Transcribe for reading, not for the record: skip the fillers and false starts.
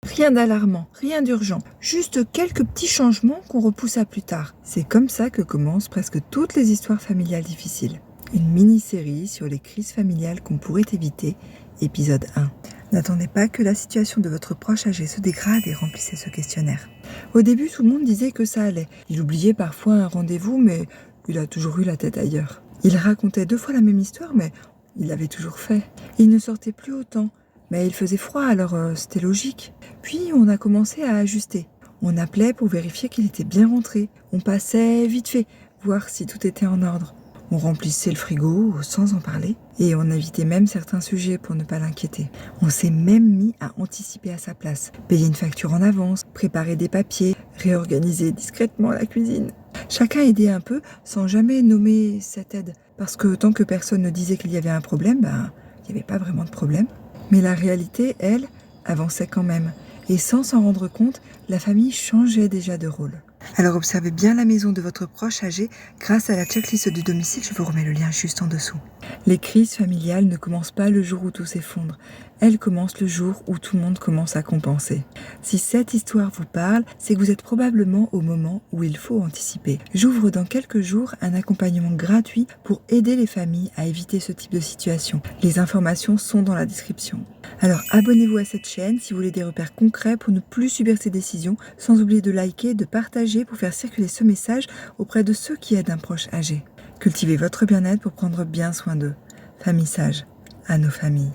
Rien d'alarmant, rien d'urgent, juste quelques petits changements qu'on repousse à plus tard. C'est comme ça que commencent presque toutes les histoires familiales difficiles. Une mini-série sur les crises familiales qu'on pourrait éviter, épisode 1. N'attendez pas que la situation de votre proche âgé se dégrade et remplissez ce questionnaire. Au début, tout le monde disait que ça allait. Il oubliait parfois un rendez-vous, mais il a toujours eu la tête ailleurs. Il racontait 2 fois la même histoire, mais il l'avait toujours fait. Il ne sortait plus autant, mais il faisait froid, alors c'était logique. Puis on a commencé à ajuster. On appelait pour vérifier qu'il était bien rentré. On passait vite fait, voir si tout était en ordre. On remplissait le frigo sans en parler et on évitait même certains sujets pour ne pas l'inquiéter. On s'est même mis à anticiper à sa place, payer une facture en avance, préparer des papiers, réorganiser discrètement la cuisine. Chacun aidait un peu sans jamais nommer cette aide parce que tant que personne ne disait qu'il y avait un problème, il n'y avait pas vraiment de problème. Mais la réalité, elle, avançait quand même. Et sans s'en rendre compte, la famille changeait déjà de rôle. Alors observez bien la maison de votre proche âgé grâce à la checklist du domicile, je vous remets le lien juste en dessous. Les crises familiales ne commencent pas le jour où tout s'effondre, elles commencent le jour où tout le monde commence à compenser. Si cette histoire vous parle, c'est que vous êtes probablement au moment où il faut anticiper. J'ouvre dans quelques jours un accompagnement gratuit pour aider les familles à éviter ce type de situation. Les informations sont dans la description. Alors abonnez-vous à cette chaîne si vous voulez des repères concrets pour ne plus subir ces décisions, sans oublier de liker, de partager pour faire circuler ce message auprès de ceux qui aident un proche âgé. Cultivez votre bien-être pour prendre bien soin d'eux. Famille sage, à nos familles.